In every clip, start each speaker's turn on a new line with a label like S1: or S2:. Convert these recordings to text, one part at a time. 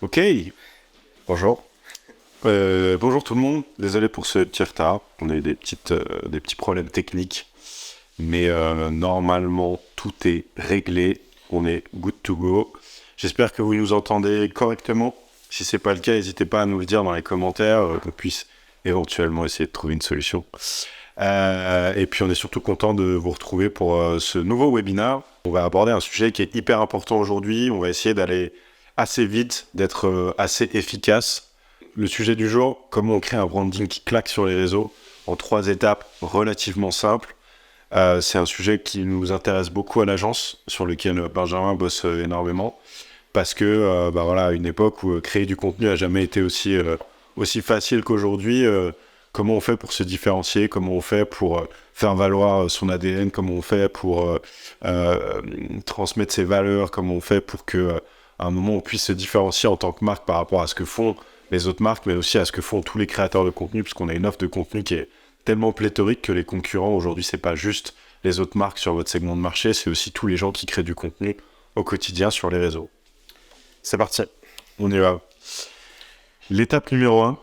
S1: Ok, bonjour. Bonjour tout le monde. Désolé pour ce petit retard. On a eu des petits problèmes techniques. Mais normalement, tout est réglé. On est good to go. J'espère que vous nous entendez correctement. Si c'est pas le cas, n'hésitez pas à nous le dire dans les commentaires, qu'on puisse éventuellement essayer de trouver une solution. Et puis on est surtout content de vous retrouver pour ce nouveau webinaire. On va aborder un sujet qui est hyper important aujourd'hui. On va essayer d'aller assez vite, d'être assez efficace. Le sujet du jour, comment on crée un branding qui claque sur les réseaux en 3 étapes relativement simples. C'est un sujet qui nous intéresse beaucoup à l'agence, sur lequel Benjamin bosse énormément, parce que à une époque où créer du contenu n'a jamais été aussi facile qu'aujourd'hui, comment on fait pour se différencier, comment on fait pour faire valoir son ADN, comment on fait pour transmettre ses valeurs, comment on fait pour que à un moment on puisse se différencier en tant que marque par rapport à ce que font les autres marques, mais aussi à ce que font tous les créateurs de contenu, puisqu'on a une offre de contenu qui est tellement pléthorique que les concurrents aujourd'hui, c'est pas juste les autres marques sur votre segment de marché, c'est aussi tous les gens qui créent du contenu au quotidien sur les réseaux. C'est parti, on y va. L'étape numéro 1,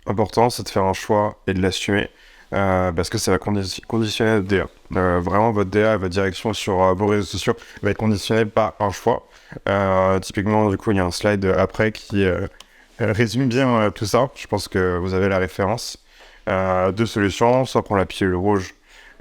S1: important, c'est de faire un choix et de l'assumer, parce que ça va conditionner votre DA. Vraiment, votre DA et votre direction sur vos réseaux sociaux va être conditionnée par un choix. Typiquement, du coup, il y a un slide après qui résume bien tout ça. Je pense que vous avez la référence. 2 solutions, soit prendre la pilule rouge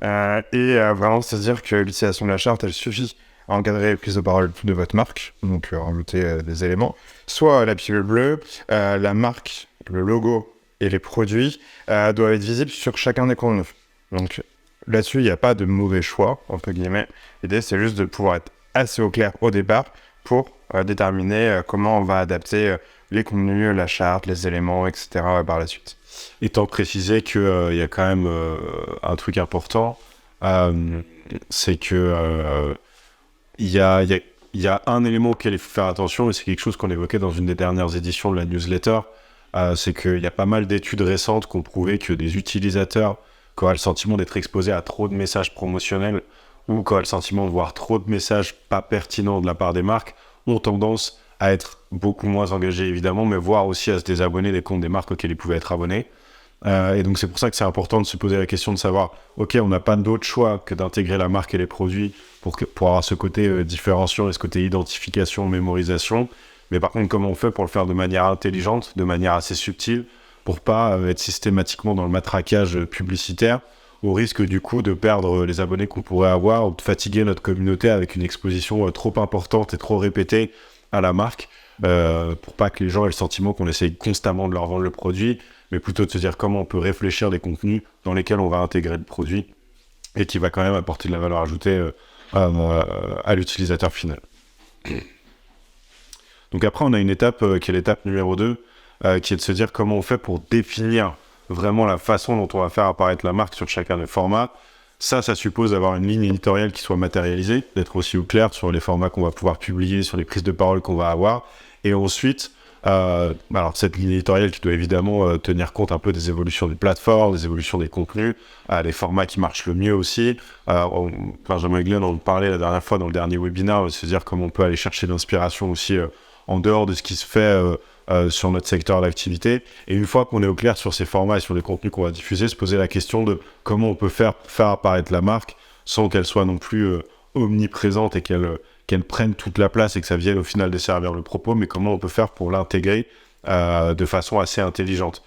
S1: et vraiment se dire que l'utilisation de la charte, elle suffit à encadrer les prises de parole de votre marque, donc rajouter des éléments, soit la pilule bleue, la marque, le logo et les produits doivent être visibles sur chacun des contenus. Donc là-dessus, il n'y a pas de mauvais choix, entre guillemets. L'idée, c'est juste de pouvoir être assez au clair au départ pour déterminer comment on va adapter les contenus, la charte, les éléments, etc. par la suite. Étant précisé qu'il y a quand même un truc important, c'est que il y a un élément auquel il faut faire attention, et c'est quelque chose qu'on évoquait dans une des dernières éditions de la newsletter, c'est qu'il y a pas mal d'études récentes qui ont prouvé que des utilisateurs qui auraient le sentiment d'être exposés à trop de messages promotionnels ou qui auraient le sentiment de voir trop de messages pas pertinents de la part des marques ont tendance à être beaucoup moins engagés évidemment, mais voire aussi à se désabonner des comptes des marques auxquelles ils pouvaient être abonnés. Et donc c'est pour ça que c'est important de se poser la question de savoir, ok, on n'a pas d'autre choix que d'intégrer la marque et les produits pour avoir ce côté différenciation et ce côté identification, mémorisation, mais par contre comment on fait pour le faire de manière intelligente, de manière assez subtile, pour pas être systématiquement dans le matraquage publicitaire, au risque du coup de perdre les abonnés qu'on pourrait avoir ou de fatiguer notre communauté avec une exposition trop importante et trop répétée à la marque, pour pas que les gens aient le sentiment qu'on essaye constamment de leur vendre le produit, mais plutôt de se dire comment on peut réfléchir des contenus dans lesquels on va intégrer le produit et qui va quand même apporter de la valeur ajoutée à l'utilisateur final. Donc après, on a une étape qui est l'étape numéro 2, qui est de se dire comment on fait pour définir vraiment la façon dont on va faire apparaître la marque sur chacun des formats. Ça suppose d'avoir une ligne éditoriale qui soit matérialisée, d'être aussi au clair sur les formats qu'on va pouvoir publier, sur les prises de parole qu'on va avoir. Et ensuite, alors cette ligne éditoriale qui doit évidemment tenir compte un peu des évolutions des plateformes, des évolutions des contenus, les formats qui marchent le mieux aussi. Benjamin et Glenn en parlait la dernière fois dans le dernier webinaire, se dire comment on peut aller chercher l'inspiration aussi en dehors de ce qui se fait sur notre secteur d'activité. Et une fois qu'on est au clair sur ces formats et sur les contenus qu'on va diffuser, se poser la question de comment on peut faire apparaître la marque sans qu'elle soit non plus omniprésente et qu'elle prenne toute la place et que ça vienne au final desservir le propos, mais comment on peut faire pour l'intégrer de façon assez intelligente.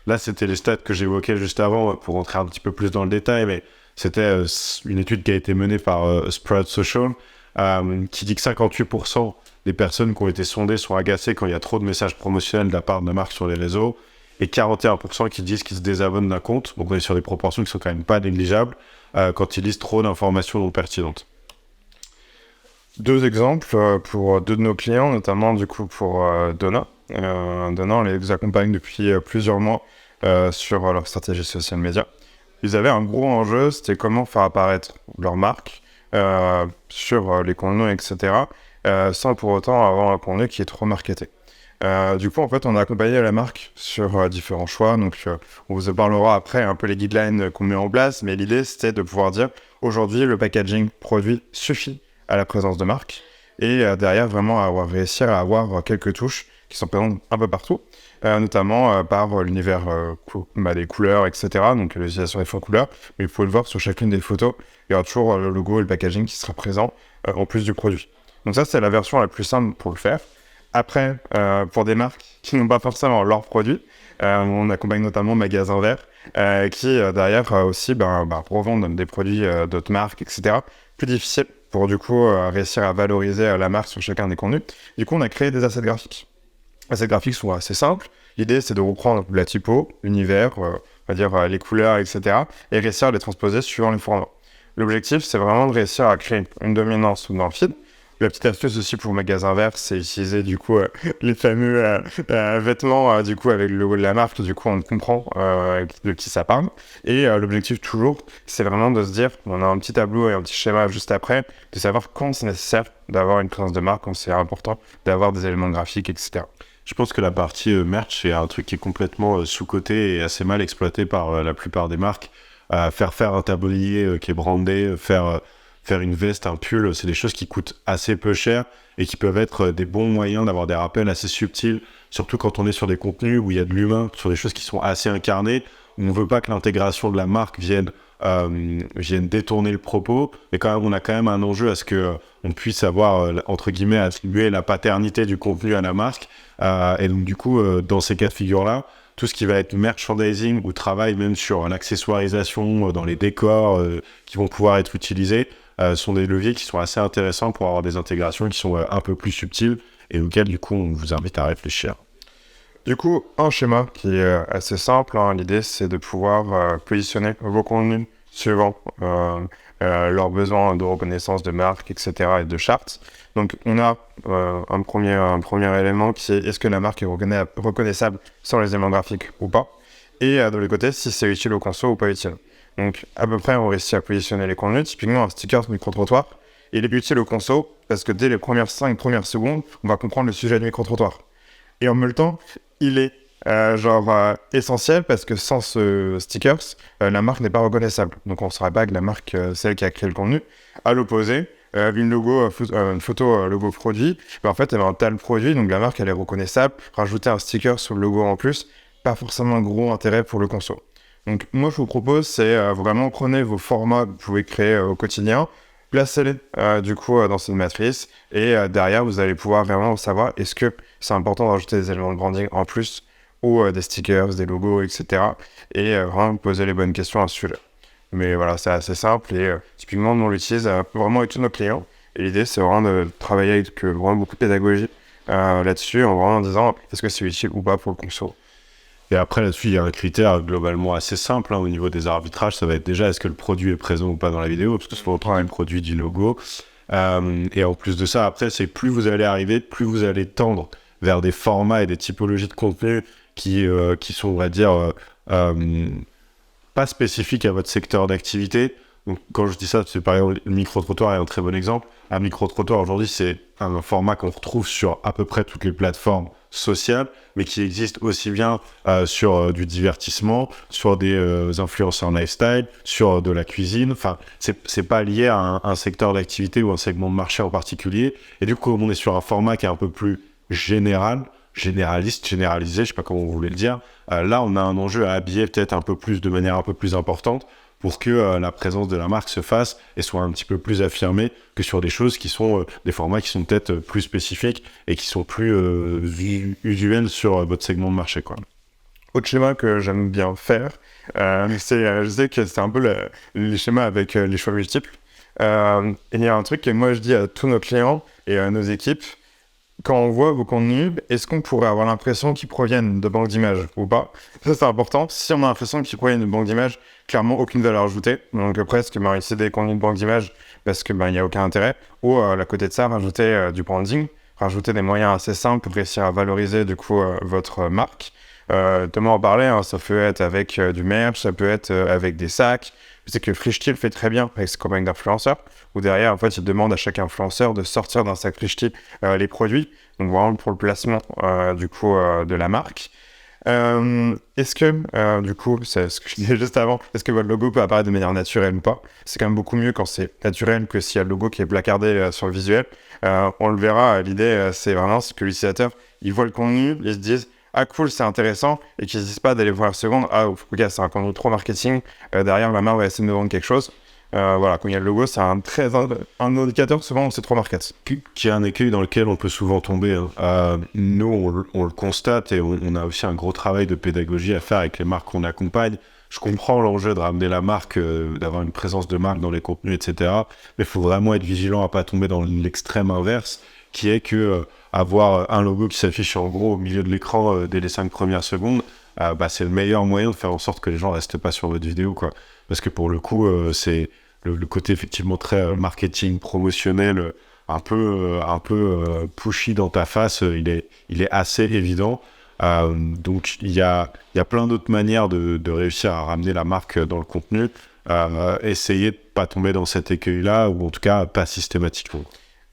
S1: Là, c'était les stats que j'évoquais juste avant pour rentrer un petit peu plus dans le détail, mais c'était une étude qui a été menée par Sprout Social qui dit que 58% des personnes qui ont été sondées sont agacées quand il y a trop de messages promotionnels de la part de la marque sur les réseaux, et 41% qui disent qu'ils se désabonnent d'un compte, donc on est sur des proportions qui sont quand même pas négligeables, quand ils lisent trop d'informations non pertinentes. 2 exemples pour 2 de nos clients, notamment du coup pour Donna. Donna, on les accompagne depuis plusieurs mois sur leur stratégie social media. Ils avaient un gros enjeu, c'était comment faire apparaître leur marque sur les contenus, etc., sans pour autant avoir un contenu qui est trop marketé. Du coup, en fait, on a accompagné la marque sur différents choix. Donc, on vous en parlera après un peu les guidelines qu'on met en place. Mais l'idée, c'était de pouvoir dire, aujourd'hui, le packaging produit suffit à la présence de marque. Et derrière, vraiment réussir à avoir quelques touches
S2: qui sont présentes un peu partout, notamment par l'univers des couleurs, etc. Donc l'utilisation des fonds de couleurs. Mais vous pouvez le voir sur chacune des photos, il y aura toujours le logo et le packaging qui sera présent en plus du produit. Donc ça, c'est la version la plus simple pour le faire. Après, pour des marques qui n'ont pas forcément leurs produits, on accompagne notamment Magasin Vert, qui derrière aussi revendent des produits d'autres marques, etc. Plus difficile pour du coup réussir à valoriser la marque sur chacun des contenus. Du coup, on a créé des assets graphiques. Les assets graphiques sont assez simples. L'idée, c'est de reprendre la typo, l'univers, on va dire les couleurs, etc. et réussir à les transposer suivant les formats. L'objectif, c'est vraiment de réussir à créer une dominance dans le feed. La petite astuce aussi pour Magasin Vert, c'est utiliser du coup les fameux vêtements du coup avec le logo de la marque. Du coup, on comprend de qui ça parle. Et l'objectif toujours, c'est vraiment de se dire, on a un petit tableau et un petit schéma juste après, de savoir quand c'est nécessaire d'avoir une présence de marque, quand c'est important d'avoir des éléments graphiques, etc.
S1: Je pense que la partie merch, c'est un truc qui est complètement sous-coté et assez mal exploité par la plupart des marques. Faire un tablier qui est brandé, faire une veste, un pull, c'est des choses qui coûtent assez peu cher et qui peuvent être des bons moyens d'avoir des rappels assez subtils, surtout quand on est sur des contenus où il y a de l'humain, sur des choses qui sont assez incarnées, où on ne veut pas que l'intégration de la marque vienne détourner le propos, mais quand même, on a quand même un enjeu à ce qu'on puisse avoir, entre guillemets, attribuer la paternité du contenu à la marque. Et donc, du coup, dans ces cas de figure-là, tout ce qui va être merchandising ou travail même sur l'accessoirisation dans les décors qui vont pouvoir être utilisés sont des leviers qui sont assez intéressants pour avoir des intégrations qui sont un peu plus subtiles et auxquelles du coup on vous invite à réfléchir.
S2: Du coup, un schéma qui est assez simple, l'idée c'est de pouvoir positionner vos contenus suivant leurs besoins de reconnaissance de marque, etc. et de charts. Donc on a un premier élément qui est que la marque est reconnaissable sans les éléments graphiques ou pas. Et de l'autre côté, si c'est utile au conso ou pas utile. Donc à peu près on réussit à positionner les contenus. Typiquement un sticker micro-trottoir, il est utile au conso parce que dès les cinq premières secondes, on va comprendre le sujet du micro-trottoir. Et en même temps, il est essentiel parce que sans ce stickers, la marque n'est pas reconnaissable. Donc on ne saura pas que la marque, celle qui a créé le contenu. À l'opposé, une photo logo produit, en fait, elle a un tel produit, donc la marque, elle est reconnaissable. Rajouter un sticker sur le logo en plus, pas forcément un gros intérêt pour le conso. Donc moi, je vous propose, c'est vraiment prenez vos formats que vous pouvez créer au quotidien, placez-les dans cette matrice, et derrière, vous allez pouvoir vraiment savoir est-ce que c'est important de rajouter des éléments de branding en plus, ou des stickers, des logos, etc. Et vraiment poser les bonnes questions à ce sujet. Mais voilà, c'est assez simple et typiquement, nous on l'utilise vraiment avec tous nos clients. Et l'idée, c'est vraiment de travailler avec vraiment beaucoup de pédagogie là-dessus, en vraiment disant est-ce que c'est utile ou pas pour le conso.
S1: Et après, là-dessus, il y a un critère globalement assez simple au niveau des arbitrages. Ça va être déjà est-ce que le produit est présent ou pas dans la vidéo, parce que c'est pour le produit du logo. Et en plus de ça, après, c'est plus vous allez arriver, plus vous allez tendre vers des formats et des typologies de contenu qui sont, on va dire, pas spécifiques à votre secteur d'activité. Donc, quand je dis ça, c'est par exemple le micro-trottoir est un très bon exemple. Un micro-trottoir aujourd'hui, c'est un format qu'on retrouve sur à peu près toutes les plateformes sociales, mais qui existe aussi bien sur du divertissement, sur des influenceurs lifestyle, sur de la cuisine. Enfin, c'est pas lié à un secteur d'activité ou un segment de marché en particulier. Et du coup, comme on est sur un format qui est un peu plus généralisé, je sais pas comment vous voulez le dire, là, on a un enjeu à habiller peut-être de manière un peu plus importante pour que la présence de la marque se fasse et soit un petit peu plus affirmée que sur des choses qui sont des formats qui sont peut-être plus spécifiques et qui sont plus usuels sur votre segment de marché, quoi.
S2: Autre schéma que j'aime bien faire, je sais que c'est un peu les schémas avec les choix multiples. Il y a un truc que moi je dis à tous nos clients et à nos équipes, quand on voit vos contenus, est-ce qu'on pourrait avoir l'impression qu'ils proviennent de banques d'images ou pas? Ça, c'est important. Si on a l'impression qu'ils proviennent de banques d'images, clairement, aucune valeur ajoutée. Donc, presque, ici, des contenus de banques d'images parce que, il n'y a aucun intérêt. Ou, à côté de ça, rajouter du branding, rajouter des moyens assez simples pour réussir à valoriser, du coup, votre marque. Thomas en parlait, ça peut être avec du merch, ça peut être avec des sacs. Je sais que Frishti le fait très bien avec ses campagnes d'influenceurs, où derrière, en fait, il demande à chaque influenceur de sortir d'un sac Frishti les produits, donc vraiment pour le placement de la marque. Est-ce que, du coup, c'est ce que je disais juste avant, est-ce que votre logo peut apparaître de manière naturelle ou pas? C'est quand même beaucoup mieux quand c'est naturel que s'il y a le logo qui est placardé sur le visuel. On le verra, l'idée, c'est vraiment que l'utilisateur ils voient le contenu, ils se disent ah cool, c'est intéressant, et qu'ils n'hésitent pas d'aller voir la seconde, ah ok, c'est un contenu trop marketing, derrière la marque va essayer de me vendre quelque chose. Voilà, quand il y a le logo, c'est un indicateur souvent où c'est trop market.
S1: Qui est un écueil dans lequel on peut souvent tomber. Hein. Nous, on le constate et on a aussi un gros travail de pédagogie à faire avec les marques qu'on accompagne. Je comprends l'enjeu de ramener la marque, d'avoir une présence de marque dans les contenus, etc. Mais il faut vraiment être vigilant à pas tomber dans l'extrême inverse, qui est que avoir un logo qui s'affiche en gros au milieu de l'écran dès les 5 premières secondes, c'est le meilleur moyen de faire en sorte que les gens restent pas sur votre vidéo, quoi. Parce que pour le coup, c'est le côté effectivement très marketing, promotionnel, un peu pushy dans ta face, il est assez évident. Donc il y a plein d'autres manières de réussir à ramener la marque dans le contenu. Essayez de pas tomber dans cet écueil-là, ou en tout cas pas systématiquement.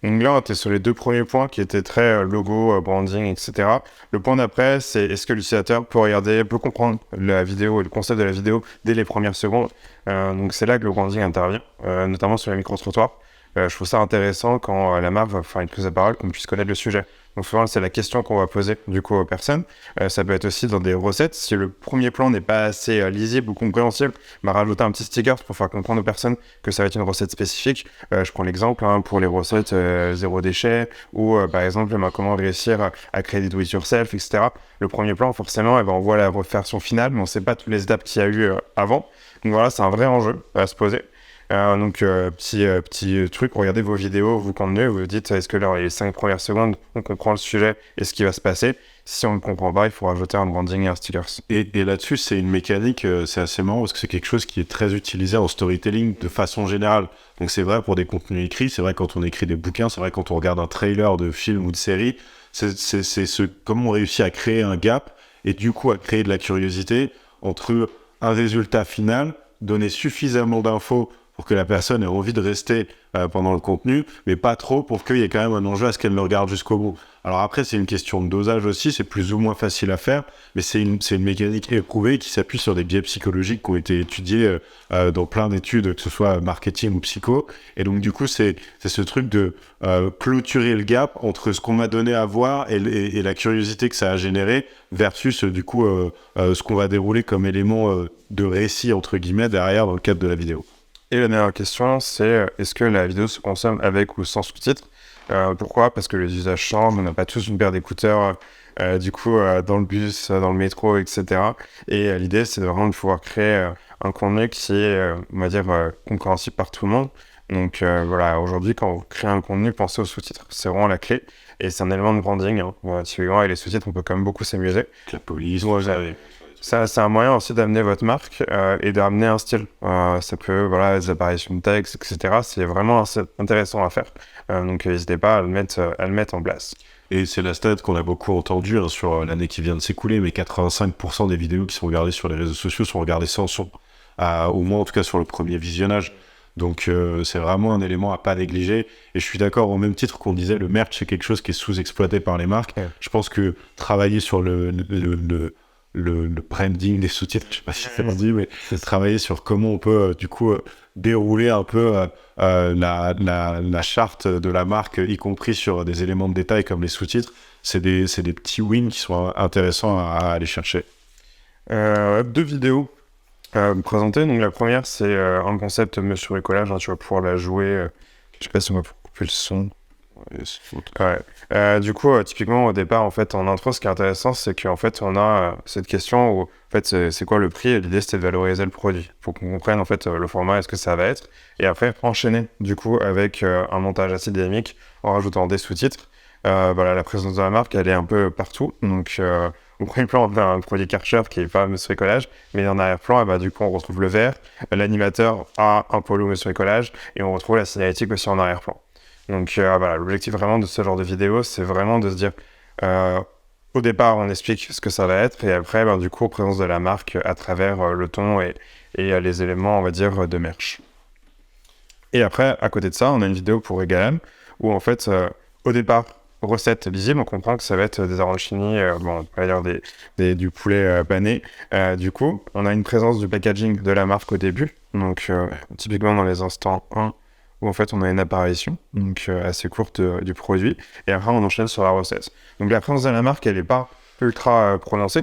S2: Donc là, on était sur les 2 premiers points qui étaient très logo, branding, etc. Le point d'après, c'est est-ce que l'utilisateur peut comprendre la vidéo et le concept de la vidéo dès les premières secondes. Donc c'est là que le branding intervient, notamment sur les micro-trottoirs. Je trouve ça intéressant quand la marque va faire une prise de parole, qu'on puisse connaître le sujet. Donc souvent, c'est la question qu'on va poser du coup aux personnes. Ça peut être aussi dans des recettes. Si le premier plan n'est pas assez lisible ou compréhensible, rajouter un petit sticker pour faire comprendre aux personnes que ça va être une recette spécifique. Je prends l'exemple pour les recettes zéro déchet ou par exemple comment réussir à créer des do-it-yourself, etc. Le premier plan, forcément, on voit la version finale, mais on ne sait pas toutes les étapes qu'il y a eu avant. Donc voilà, c'est un vrai enjeu à se poser. Petit truc, regardez vos vidéos, vous contenez, vous dites est-ce que dans les 5 premières secondes on comprend le sujet et ce qui va se passer. Si on ne comprend pas, il faut rajouter un branding et un stickers.
S1: Et là-dessus, c'est une mécanique, c'est assez marrant parce que c'est quelque chose qui est très utilisé en storytelling de façon générale. Donc c'est vrai pour des contenus écrits, c'est vrai quand on écrit des bouquins, c'est vrai quand on regarde un trailer de film ou de série, c'est comment on réussit à créer un gap et du coup à créer de la curiosité entre un résultat final, donner suffisamment d'infos pour que la personne ait envie de rester pendant le contenu, mais pas trop pour qu'il y ait quand même un enjeu à ce qu'elle le regarde jusqu'au bout. Alors après, c'est une question de dosage aussi, c'est plus ou moins facile à faire, mais c'est une mécanique éprouvée qui s'appuie sur des biais psychologiques qui ont été étudiés dans plein d'études, que ce soit marketing ou psycho. Et donc du coup, c'est ce truc de clôturer le gap entre ce qu'on m'a donné à voir et la curiosité que ça a généré versus du coup ce qu'on va dérouler comme élément de récit, entre guillemets, derrière dans le cadre de la vidéo.
S2: Et la dernière question, c'est est-ce que la vidéo se consomme avec ou sans sous-titres ? Pourquoi ? Parce que les usages changent, on n'a pas tous une paire d'écouteurs, dans le bus, dans le métro, etc. Et l'idée, c'est vraiment de pouvoir créer un contenu qui est, on va dire, compréhensible par tout le monde. Donc voilà, aujourd'hui, quand vous créez un contenu, pensez aux sous-titres. C'est vraiment la clé. Et c'est un élément de branding. Typiquement, avec les sous-titres, on peut quand même beaucoup s'amuser.
S1: La police,
S2: Ça, c'est un moyen aussi d'amener votre marque et d'amener un style. Ça peut, des apparitions de texte, etc. C'est vraiment intéressant à faire. Donc, n'hésitez pas à le mettre en place.
S1: Et c'est la stat qu'on a beaucoup entendue sur l'année qui vient de s'écouler, mais 85% des vidéos qui sont regardées sur les réseaux sociaux sont regardées sans son, au moins en tout cas sur le premier visionnage. Donc c'est vraiment un élément à pas négliger. Et je suis d'accord, au même titre qu'on disait, le merch c'est quelque chose qui est sous-exploité par les marques. Ouais. Je pense que travailler sur le branding des sous-titres, je sais pas si c'est dit, mais travailler sur comment on peut dérouler un peu la charte de la marque, y compris sur des éléments de détail comme les sous-titres, c'est des petits wins qui sont intéressants à aller chercher.
S2: 2 vidéos présentées. Donc la première, c'est un concept Monsieur Bricolage. Tu vas pouvoir la jouer. Je sais pas si on va couper le son. Ouais. Du coup, typiquement au départ, en fait, en intro, ce qui est intéressant, c'est qu'en fait, on a cette question où, en fait, c'est quoi le prix ? Et l'idée, c'était de valoriser le produit. Faut qu'on comprenne en fait le format, est-ce que ça va être, et après enchaîner du coup avec un montage assez dynamique en rajoutant des sous-titres. La présence de la marque, elle est un peu partout. Donc, au premier plan, on a un produit Karcher qui est pas Monsieur Bricolage, mais en arrière-plan, du coup, on retrouve le vert. L'animateur a un polo Monsieur Bricolage, et on retrouve la signalétique aussi en arrière-plan. Donc l'objectif vraiment de ce genre de vidéo, c'est vraiment de se dire, au départ, on explique ce que ça va être, et après, du coup, présence de la marque à travers le ton et les éléments, on va dire, de merch. Et après, à côté de ça, on a une vidéo pour Egalam, où en fait, au départ, recette lisible, on comprend que ça va être des arancini, on va dire du poulet pané. Du coup, on a une présence du packaging de la marque au début, donc typiquement dans les instants 1, où en fait on a une apparition donc assez courte du produit et après on enchaîne sur la recette. Donc la présence de la marque elle est pas ultra prononcée,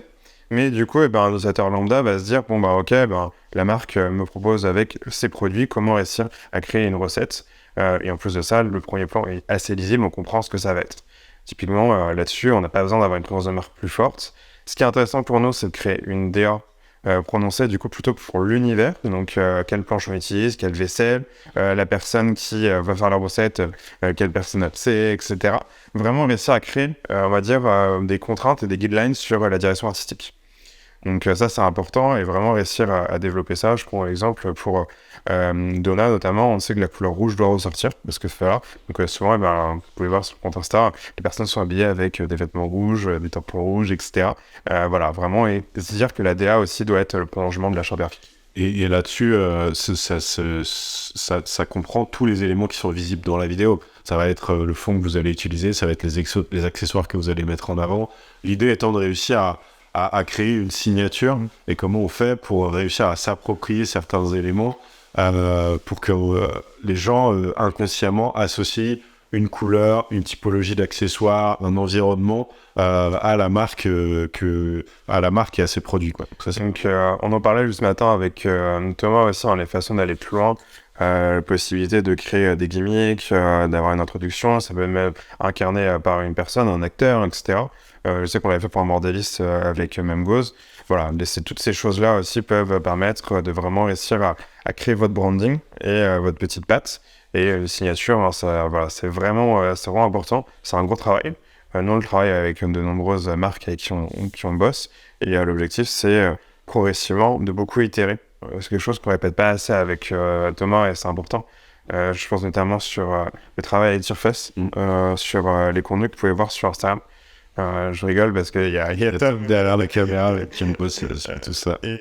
S2: mais du coup un utilisateur lambda va se dire bon bah ok la marque me propose avec ses produits comment réussir à créer une recette et en plus de ça le premier plan est assez lisible, on comprend ce que ça va être. Typiquement là-dessus on n'a pas besoin d'avoir une présence de marque plus forte. Ce qui est intéressant pour nous c'est de créer une DA prononcé du coup plutôt pour l'univers, donc quelle planche on utilise, quelle vaisselle, la personne qui va faire la recette, quelle personne c'est, etc. Vraiment réussir à créer, on va dire, des contraintes et des guidelines sur la direction artistique. Donc ça c'est important et vraiment réussir à développer ça. Je prends l'exemple pour Donna notamment, on sait que la couleur rouge doit ressortir parce que c'est là. Donc souvent vous pouvez voir sur le compte Insta, les personnes sont habillées avec des vêtements rouges, des tampons rouges, etc. Voilà, vraiment, et se dire que la DA aussi doit être le prolongement de la charte graphique.
S1: Et là-dessus, ça comprend tous les éléments qui sont visibles dans la vidéo. Ça va être le fond que vous allez utiliser, ça va être les accessoires que vous allez mettre en avant. L'idée étant de réussir à créer une signature et comment on fait pour réussir à s'approprier certains éléments pour que les gens inconsciemment associent une couleur, une typologie d'accessoires, un environnement à la marque et à ses produits, quoi.
S2: Donc on en parlait juste ce matin avec Thomas aussi, les façons d'aller plus loin. La possibilité de créer des gimmicks, d'avoir une introduction, ça peut même incarné par une personne, un acteur, etc. Je sais qu'on l'avait fait pour un Mordalis avec Memgoz. Voilà, toutes ces choses-là aussi peuvent permettre de vraiment réussir à créer votre branding et votre petite patte. Et les signatures, c'est vraiment important. C'est un gros travail. Nous, on le travaille avec de nombreuses marques avec qui on bosse. Et l'objectif, c'est progressivement de beaucoup itérer. C'est quelque chose qu'on répète pas assez avec Thomas et c'est important. Je pense notamment sur le travail avec Surface, sur les contenus que vous pouvez voir sur Instagram. Je rigole parce qu'il y a
S1: Tom derrière la caméra qui me bosse sur tout ça.
S2: Et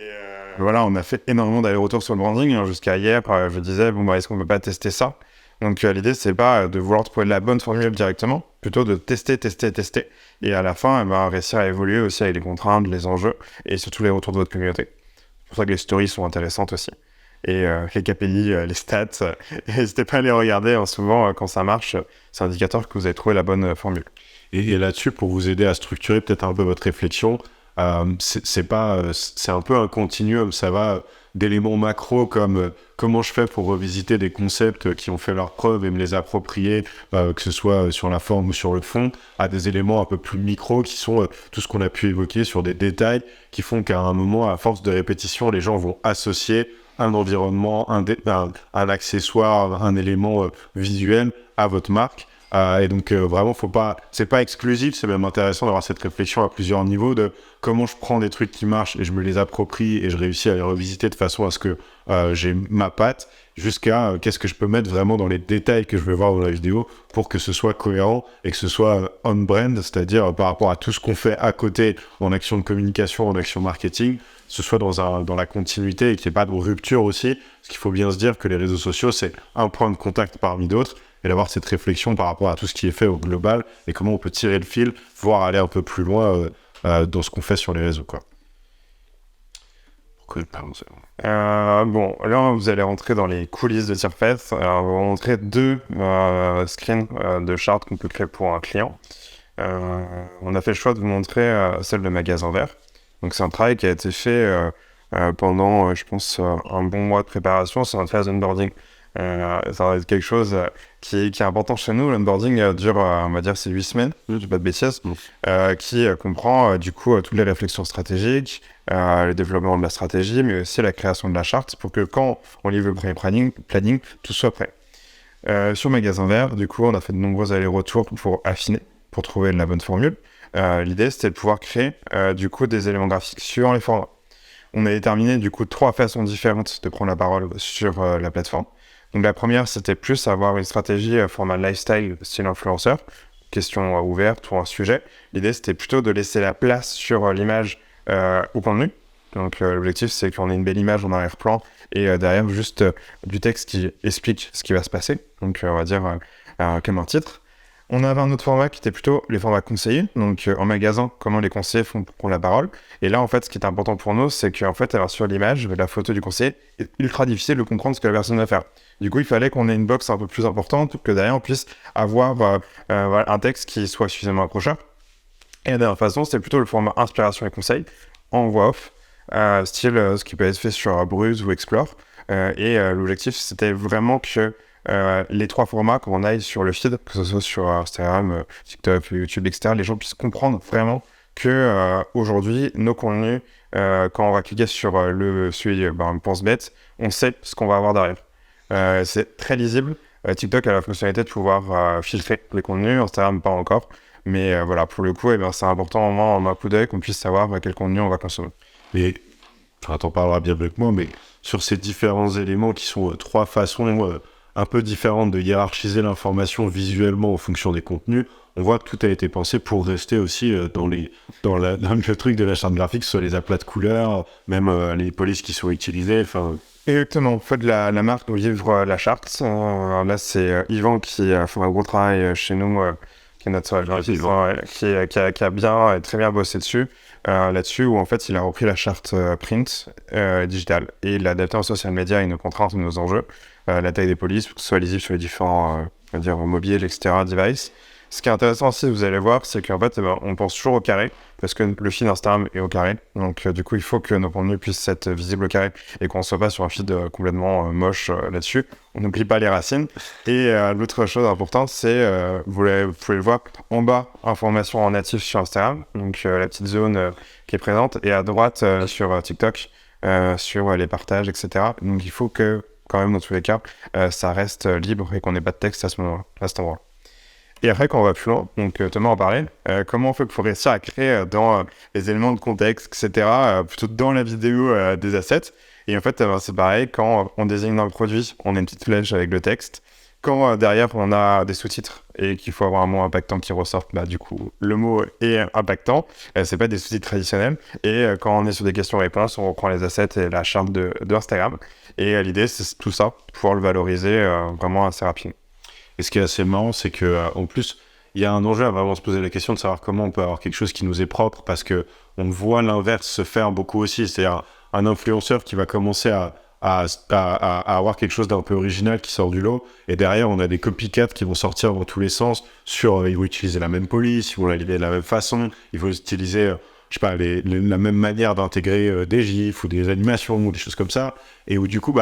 S2: voilà, on a fait énormément d'allers-retours sur le branding. Jusqu'à hier, je disais, est-ce qu'on peut pas tester ça? Donc l'idée, c'est pas de vouloir trouver la bonne formule directement, plutôt de tester. Et à la fin, réussir à évoluer aussi avec les contraintes, les enjeux et surtout les retours de votre communauté. C'est pour ça que les stories sont intéressantes aussi. Et les KPI, les stats, n'hésitez pas à les regarder. Souvent, quand ça marche, c'est un indicateur que vous avez trouvé la bonne formule.
S1: Et là-dessus, pour vous aider à structurer peut-être un peu votre réflexion, c'est un peu un continuum. Ça va d'éléments macro comme comment je fais pour revisiter des concepts qui ont fait leurs preuves et me les approprier, que ce soit sur la forme ou sur le fond, à des éléments un peu plus micro qui sont tout ce qu'on a pu évoquer sur des détails qui font qu'à un moment, à force de répétition, les gens vont associer un environnement, un accessoire, un élément visuel à votre marque. Et donc vraiment, c'est pas exclusif, c'est même intéressant d'avoir cette réflexion à plusieurs niveaux de comment je prends des trucs qui marchent et je me les approprie et je réussis à les revisiter de façon à ce que j'ai ma patte, jusqu'à qu'est-ce que je peux mettre vraiment dans les détails que je vais voir dans la vidéo pour que ce soit cohérent et que ce soit on-brand, c'est-à-dire par rapport à tout ce qu'on fait à côté en action de communication, en action marketing, ce soit dans la continuité et qu'il n'y ait pas de rupture aussi, parce qu'il faut bien se dire que les réseaux sociaux, c'est un point de contact parmi d'autres, et d'avoir cette réflexion par rapport à tout ce qui est fait au global et comment on peut tirer le fil, voire aller un peu plus loin dans ce qu'on fait sur les réseaux, quoi.
S2: Bon, là, vous allez rentrer dans les coulisses de Surface. On va vous montrer deux screens de chartes qu'on peut créer pour un client. On a fait le choix de vous montrer celle de magasin vert. Donc, c'est un travail qui a été fait pendant, je pense, un bon mois de préparation. C'est notre phase d'onboarding. Ça va être quelque chose qui est important chez nous. L'onboarding dure, on va dire, c'est 8 semaines, je dis pas de bêtises, qui comprend du coup toutes les réflexions stratégiques, le développement de la stratégie, mais aussi la création de la charte pour que quand on livre le premier planning, tout soit prêt. Sur Magasin Vert, du coup, on a fait de nombreux allers-retours pour affiner, pour trouver la bonne formule. L'idée, c'était de pouvoir créer du coup des éléments graphiques sur les formats. On a déterminé du coup 3 façons différentes de prendre la parole sur la plateforme. Donc la première, c'était plus avoir une stratégie format lifestyle, style influenceur, question ouverte ou un sujet. L'idée, c'était plutôt de laisser la place sur l'image au contenu. Donc l'objectif, c'est qu'on ait une belle image en arrière-plan et derrière, juste du texte qui explique ce qui va se passer. Donc on va dire comme un titre. On avait un autre format qui était plutôt les formats conseillers, donc en magasin, comment les conseillers font pour prendre la parole. Et là, en fait, ce qui est important pour nous, c'est qu'en fait, alors, sur l'image, la photo du conseiller, est ultra difficile de comprendre ce que la personne va faire. Du coup, il fallait qu'on ait une box un peu plus importante, que derrière, on puisse avoir voilà, un texte qui soit suffisamment accrocheur. Et la dernière façon, c'était plutôt le format inspiration et conseil, en voix off, style ce qui peut être fait sur Bruise ou Explore. L'objectif, c'était vraiment que les trois formats, quand on aille sur le feed, que ce soit sur Instagram, TikTok, YouTube, etc., les gens puissent comprendre vraiment que aujourd'hui, nos contenus, quand on va cliquer sur celui pense bête, on sait ce qu'on va avoir derrière. C'est très lisible. TikTok a la fonctionnalité de pouvoir filtrer les contenus, Instagram pas encore. Mais voilà, pour le coup, c'est important au moins en un coup d'œil qu'on puisse savoir quel contenu on va consommer.
S1: Et t'en parleras bien mieux que moi, mais sur ces différents éléments qui sont trois façons un peu différentes de hiérarchiser l'information visuellement en fonction des contenus, on voit que tout a été pensé pour rester aussi dans le truc de la charte graphique, que ce soit les aplats de couleurs, même les polices qui sont utilisées.
S2: Exactement, en fait, la marque nous livre la charte. Là, c'est Yvan qui a fait un gros travail chez nous, qui est notre qui a bien, très bien bossé dessus. Là-dessus, où en fait, il a repris la charte print digitale et il l'a adapté en social media et nos contraintes et nos enjeux. La taille des polices, pour que ce soit lisible sur les différents on va dire, mobiles, etc., devices. Ce qui est intéressant aussi, vous allez voir, c'est qu'en fait, on pense toujours au carré, parce que le feed Instagram est au carré. Donc, du coup, il faut que nos contenus puissent être visibles au carré et qu'on ne soit pas sur un feed complètement moche là-dessus. On n'oublie pas les racines. Et l'autre chose importante, c'est, vous pouvez le voir, en bas, information en natif sur Instagram, donc la petite zone qui est présente, et à droite sur TikTok, sur les partages, etc. Donc, il faut que, quand même, dans tous les cas, ça reste libre et qu'on n'ait pas de texte à cet endroit. Et après, quand on va plus loin, donc Thomas en parlait, comment on fait pour réussir à créer dans les éléments de contexte, etc., plutôt dans la vidéo des assets. Et en fait, c'est pareil, quand on désigne un produit, on a une petite flèche avec le texte. Quand derrière, on a des sous-titres et qu'il faut avoir un mot impactant qui ressorte, du coup, le mot est impactant. C'est pas des sous-titres traditionnels. Et quand on est sur des questions-réponses, on reprend les assets et la charte de Instagram. Et l'idée, c'est tout ça, pouvoir le valoriser vraiment assez rapidement.
S1: Et ce qui est assez marrant, c'est que en plus, il y a un enjeu à vraiment se poser la question de savoir comment on peut avoir quelque chose qui nous est propre, parce que on voit l'inverse se faire beaucoup aussi. C'est-à-dire un influenceur qui va commencer à avoir quelque chose d'un peu original qui sort du lot, et derrière, on a des copycats qui vont sortir dans tous les sens. Ils vont utiliser la même police, ils vont la livrer de la même façon, ils vont utiliser je sais pas, la même manière d'intégrer des gifs ou des animations ou des choses comme ça, et où du coup,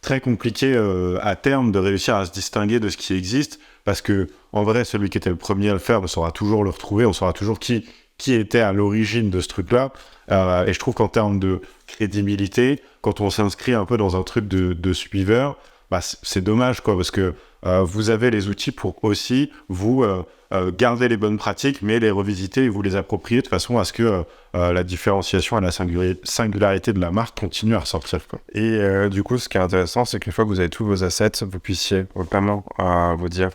S1: très compliqué à terme de réussir à se distinguer de ce qui existe, parce que en vrai, celui qui était le premier à le faire, on saura toujours le retrouver, on saura toujours qui était à l'origine de ce truc-là. Et je trouve qu'en termes de crédibilité, quand on s'inscrit un peu dans un truc de suiveur, c'est dommage, quoi, parce que vous avez les outils pour aussi vous garder les bonnes pratiques, mais les revisiter et vous les approprier de façon à ce que la différenciation et la singularité de la marque continue à ressortir, quoi.
S2: Et du coup, ce qui est intéressant, c'est qu'une fois que vous avez tous vos assets, vous puissiez vraiment vous dire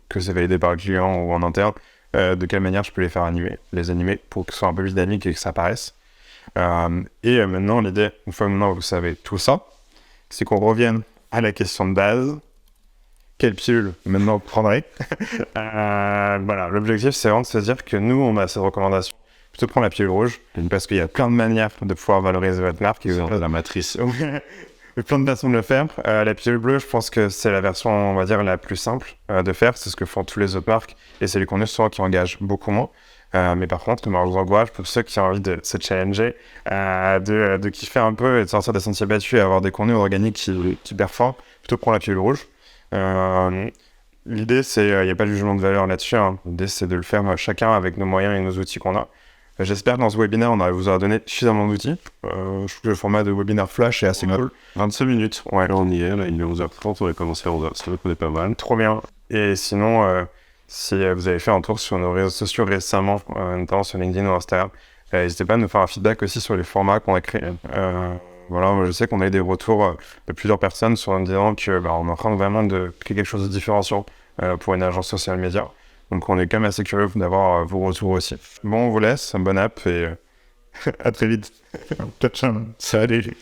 S2: que c'est validé par le client ou en interne, de quelle manière je peux les animer pour que ce soit un peu plus dynamique et que ça apparaisse. Maintenant, l'idée, une fois maintenant vous savez tout ça, c'est qu'on revienne à la question de base. Quelle pilule maintenant vous prendrez? Voilà, l'objectif, c'est vraiment de se dire que nous, on a cette recommandation. Plutôt prendre la pilule rouge, parce qu'il y a plein de manières de pouvoir valoriser votre marque.
S1: C'est la matrice.
S2: Il y a plein de façons de le faire. La pilule bleue, je pense que c'est la version, on va dire, la plus simple de faire. C'est ce que font toutes les autres marques. Et c'est les contenus souvent qui engagent beaucoup moins. Mais par contre, je vous encourage, pour ceux qui ont envie de se challenger, de kiffer un peu et de sortir des sentiers battus et avoir des contenus organiques qui performent, plutôt prendre la pilule rouge. L'idée, c'est, il n'y a pas de jugement de valeur là-dessus. L'idée, c'est de le faire chacun avec nos moyens et nos outils qu'on a. J'espère que dans ce webinaire, on vous aura donné suffisamment d'outils. Je trouve que le format de webinaire flash est assez cool.
S1: 25 minutes. Ouais, là, on y est. Là, il est 11h30. On va commencer à 11h. Ça veut qu'on est pas mal.
S2: Trop bien. Et sinon, si vous avez fait un tour sur nos réseaux sociaux récemment, notamment sur LinkedIn ou Instagram, n'hésitez pas à nous faire un feedback aussi sur les formats qu'on a créés. Voilà, je sais qu'on a eu des retours de plusieurs personnes sur nous disant que on est en train vraiment de créer quelque chose de différenciant pour une agence social media. Donc on est quand même assez curieux d'avoir vos retours aussi. Bon, on vous laisse, bonne app et à très vite.
S1: Salut.